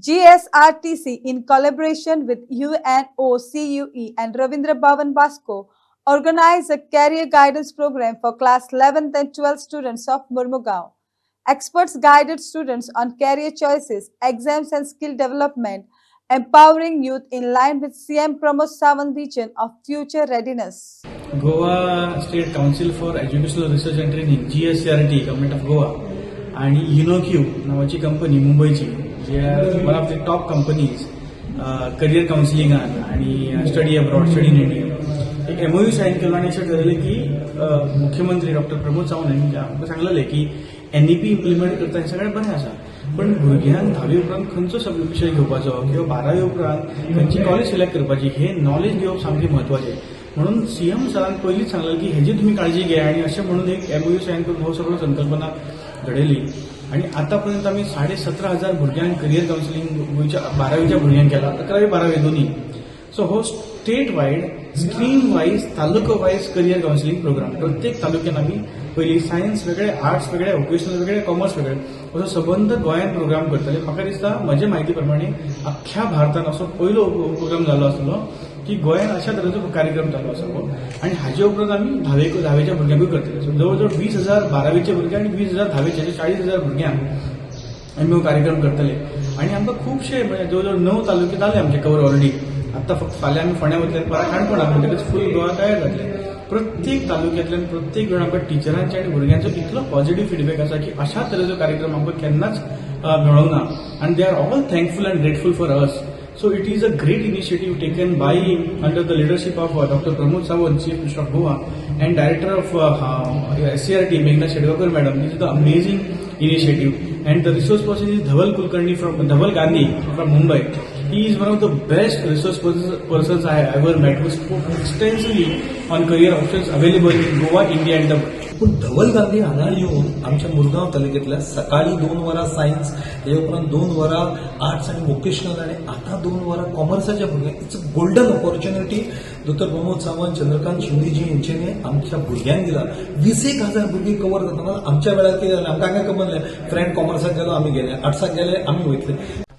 GSRTC, in collaboration with UNOCUE and Ravindra Bhavan Basco, organized a career guidance program for class 11th and 12th students of Murmugaon. Experts guided students on career choices, exams, and skill development, empowering youth in line with CM Pramod Sawant's vision of future readiness. Goa State Council for Educational Research and Training GSRT, Government of Goa, आणि युनोक्यू नावाची company मुंबईची जे one of the top companies career काउन्सिलिंगान आणि study abroad study in India एक MOU sign केलो आणि अशें ठरयलें की मुख्यमंत्री डॉक्टर प्रमोद सावंत हांणी आमकां सांगलेलें की NEP इम्प्लिमेंट करता हें सगळें बरें आसा पण भुरग्यांक 10वी उपरांत खंयचो सब्जेक्ट विशय घेवपाचो किंवा 12वी उपरांत खंयची कॉलेज सिलेक्ट करपाची हे नॉलेज घेवप सामकें म्हत्वाचें म्हणून सीएम सरान पयलींच सांगलें की हेजी तुमी काळजी घे आणि अशें म्हणून एक MOU सायन करून हो सगळो संकल्पना घडयली आणि आतापर्यंत आम्ही 17,500 भुरग्यांक करियर काउन्सिलिंग गोंयच्या 12वीच्या भुरग्यांक केला 11वी 12वी दोन्ही सो हो स्टेट वायड स्ट्रीम वायज तालुको वायज करियर काउन्सिलिंग प्रोग्राम प्रत्येक तालुक्यात आम्ही पयली सायन्स वेगळे आर्ट्स वेगळे वोकेशनल वेगळे कॉमर्स वेगळे असो सबंद गोंयांत प्रोग्राम करतले म्हाका दिसता म्हजे म्हायती प्रमाणे अख्ख्या भारतान असो पयलो प्रोग्राम जालो आसलो की गोंयांत अशा तरेचो कार्यक्रम चालू आसा आणि हाजे उपरांत आमी 10वीच्या भुरग्यांकूय करतले सो जवळ जवळ 20,000 12वीचे भुरगे आणि 20,000 10वीचे 40,000 भुरग्यांक आमी हो कार्यक्रम करतले आणि आमकां खुबशे म्हणजे जवळ जवळ 9 तालुके जाले आमचे कवर ऑलरेडी आतां फक्त फाल्यां आमी फोंड्या वतले परत काणकोणा म्हणटकच फूल गोवा तयार जातले प्रत्येक तालुक्यांतल्यान प्रत्येक वेळ आमकां टिचरांचे आणि भुरग्यांचो इतलो पॉझिटिव्ह फीडबॅक आसा की अशा तरेचो कार्यक्रम आमकां केन्नाच मेळोंक ना आनी they are all thankful and grateful for us. So it is a great initiative taken by under the leadership of Dr. Pramod Sawant, Chief Minister of Goa, and Director of SCRT, Meghna Shedgawkar Madam. This is the amazing initiative, and the resource person is Dhaval Gandhi from Mumbai. He is one of the best resource persons I have ever met, who spoke extensively on career options available in Goa, India, and the world. पण धवल गांधी हांगा येवन आमच्या मुरगांव तालुक्यांतल्या सकाळी 2 वरां science ते उपरांत 2 वरां आर्ट्स आनी वोकेशनल आनी आतां 2 वरां कॉमर्साच्या भुरग्यांक it's a golden opportunity doctor Pramod Sawant Chandrakant Shindeji यांच्यानी आमच्या भुरग्यांक दिला 20,000 भुरगीं कवर जातना आमच्या वेळार कितें जालें आमकां हांगा खबर नासलें फ्रेंड कॉमर्साक गेलो आमी गेले आर्ट्साक गेले आमी वयतले